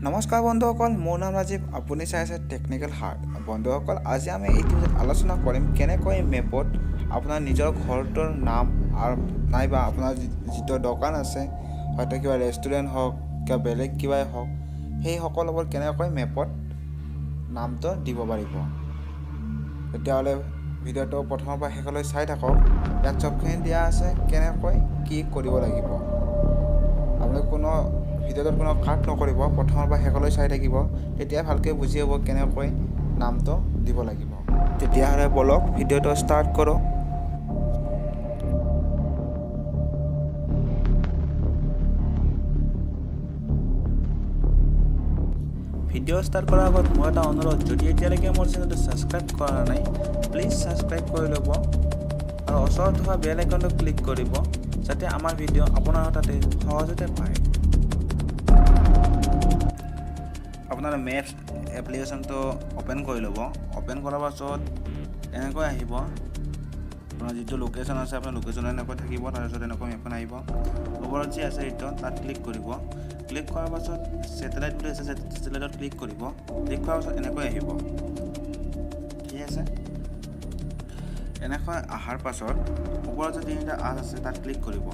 নমস্কাৰ বন্ধুসকল, মোৰ নাম ৰাজীৱ। আপুনি চাই আছে টেকনিকেল হাৰ্ট। বন্ধুসকল, আজি আমি এইটো আলোচনা কৰিম কেনেকৈ মেপত আপোনাৰ নিজৰ ঘৰটোৰ নাম আৰু নাইবা আপোনাৰ যিটো দোকান আছে, হয়তো কিবা ৰেষ্টুৰেণ্ট হওক, কিবা বেলেগ কিবাই হওক, সেই সকলোবোৰ কেনেকৈ মেপত নামটো দিব পাৰিব। তেতিয়াহ'লে ভিডিঅ'টো প্ৰথমৰ পৰা শেষলৈ চাই থাকক। ইয়াত চবখিনি দিয়া আছে কেনেকৈ কি কৰিব লাগিব। আপুনি ভিডিঅ'টোত কোনো কাট নকৰিব, প্ৰথমৰ পৰা শেষলৈ চাই থাকিব, তেতিয়া ভালকৈ বুজি হ'ব কেনেকৈ নামটো দিব লাগিব। তেতিয়াহ'লে বলক ভিডিঅ'টো ষ্টাৰ্ট কৰোঁ। ভিডিঅ' ষ্টাৰ্ট কৰাৰ আগত মোৰ এটা অনুৰোধ, যদি এতিয়ালৈকে মোৰ চেনেলটো ছাবস্ক্ৰাইব কৰা নাই, প্লিজ ছাবস্ক্ৰাইব কৰি ল'ব আৰু ওচৰত থকা বেল আইকনটো ক্লিক কৰিব, যাতে আমাৰ ভিডিঅ' আপোনাৰ তাতে সহজতে পায়। আপোনাৰ মেপছ এপ্লিকেশ্যনটো অ'পেন কৰি ল'ব। অ'পেন কৰাৰ পাছত এনেকৈ আহিব, আপোনাৰ যিটো লোকেশ্যন আছে আপোনাৰ লোকেশ্যন এনেকৈ থাকিব। তাৰপিছত এনেকৈ মেপখন আহিব, ওপৰত যি আছে এইটো তাত ক্লিক কৰিব। ক্লিক কৰাৰ পাছত ছেটেলাইট বুলি আছে, ছেটেলাইটত ক্লিক কৰিব। ক্লিক কৰাৰ পাছত এনেকৈ আহিব, ঠিক আছে। এনেকৈ অহাৰ পাছত ওপৰত যে তিনিটা আঁচ আছে তাত ক্লিক কৰিব।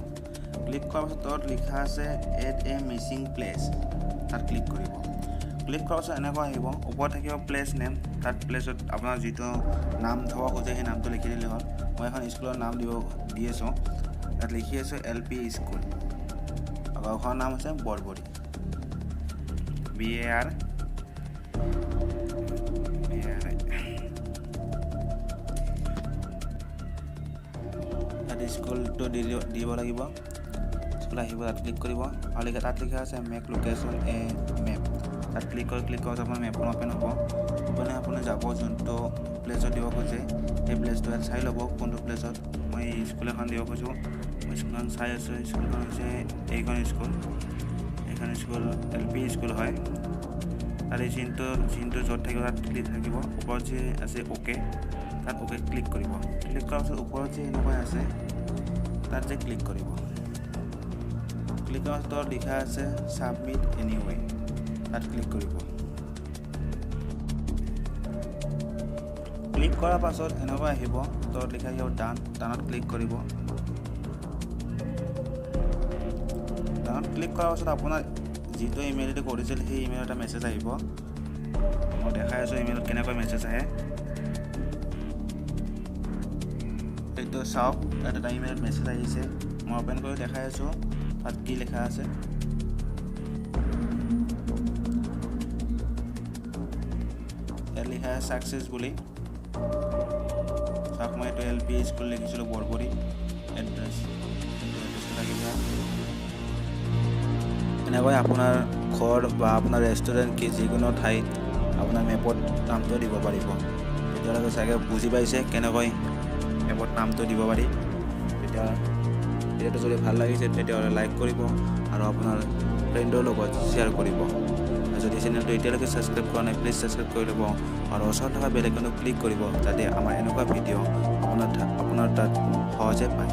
ক্লিক কৰাৰ পাছত তাত লিখা আছে এড এ মিচিং প্লেচ, তাত ক্লিক কৰিব। ক্লিক কৰাৰ পাছত এনেকৈ আহিব, ওপৰত থাকিব প্লেচ নেম। তাত প্লেচত আপোনাৰ যিটো নাম থ'ব খোজে সেই নামটো লিখি দিলে হ'ল। মই এখন স্কুলৰ নাম দি আছোঁ, তাত লিখি আছোঁ LP স্কুল। গাঁওখনৰ নাম হৈছে বৰবৰী, BAR। তাত স্কুলটো দিব লাগিব। স্কুল আহিব, তাত ক্লিক কৰিব আৰু তাত লিখা আছে মেক লোকেশ্যন এ মেপ। তাত ক্লিক কৰাৰ আপোনাৰ মেপখন অ'পেন হ'ব। আপুনি যাব যোনটো প্লেচত দিব খোজে সেই প্লেচটো ইয়াত চাই ল'ব কোনটো প্লেচত। মই স্কুল এখন দিব খোজোঁ, মই স্কুলখন চাই আছোঁ। স্কুলখন হৈছে এইখন স্কুল LP স্কুল হয়। তাত এই চিনটো য'ত থাকিব তাত ক্লিক থাকিব। ওপৰত যি আছে অ'কে, তাত অ'কে ক্লিক কৰিব। ক্লিক কৰাৰ পাছত ওপৰত যি এনেকৈ আছে তাত যে ক্লিক কৰিব। ক্লিক কৰাৰ পাছত লিখা আছে ছাবমিট এনিৱে, তাত ক্লিক কৰিব। ক্লিক কৰাৰ পাছত এনেকৈ আহিব, তাত লিখা আহিব ডানত ক্লিক কৰিব। ডানত ক্লিক কৰাৰ পাছত আপোনাৰ যিটো ইমেইলটো কৰিছিল সেই ইমেইলত এটা মেছেজ আহিব। মই দেখাই আছোঁ ইমেইলত কেনেকৈ মেছেজ আহে। সেইটো চাওক, তাত এটা ইমেইলত মেছেজ আহিছে। মই অ'পেন কৰি দেখাই আছোঁ তাত কি লিখা আছে। ইয়াত লিখা আছে ছাকচেছ বুলি। চাওক, মই এইটো LP স্কুল লিখিছিলোঁ বৰবৰী, এড্ৰেছটো লাগিব। এনেকৈ আপোনাৰ ঘৰ বা আপোনাৰ ৰেষ্টুৰেণ্ট যিকোনো ঠাইত আপোনাৰ মেপত নামটো দিব পাৰিব। তেতিয়ালৈকে চাগে বুজি পাইছে কেনেকৈ মেপত নামটো দিব পাৰি। ভিডিঅ'টো যদি ভাল লাগিছে তেতিয়াহ'লে লাইক কৰিব আৰু আপোনাৰ ফ্ৰেণ্ডৰ লগত শ্বেয়াৰ কৰিব। যদি চেনেলটো এতিয়ালৈকে ছাবস্ক্ৰাইব কৰা নাই, প্লিজ ছাবস্ক্ৰাইব কৰি ল'ব আৰু ওচৰত থকা বেল আইকনটো ক্লিক কৰিব, যাতে আমাৰ এনেকুৱা ভিডিঅ' আপোনাৰ তাত সহজে পায়।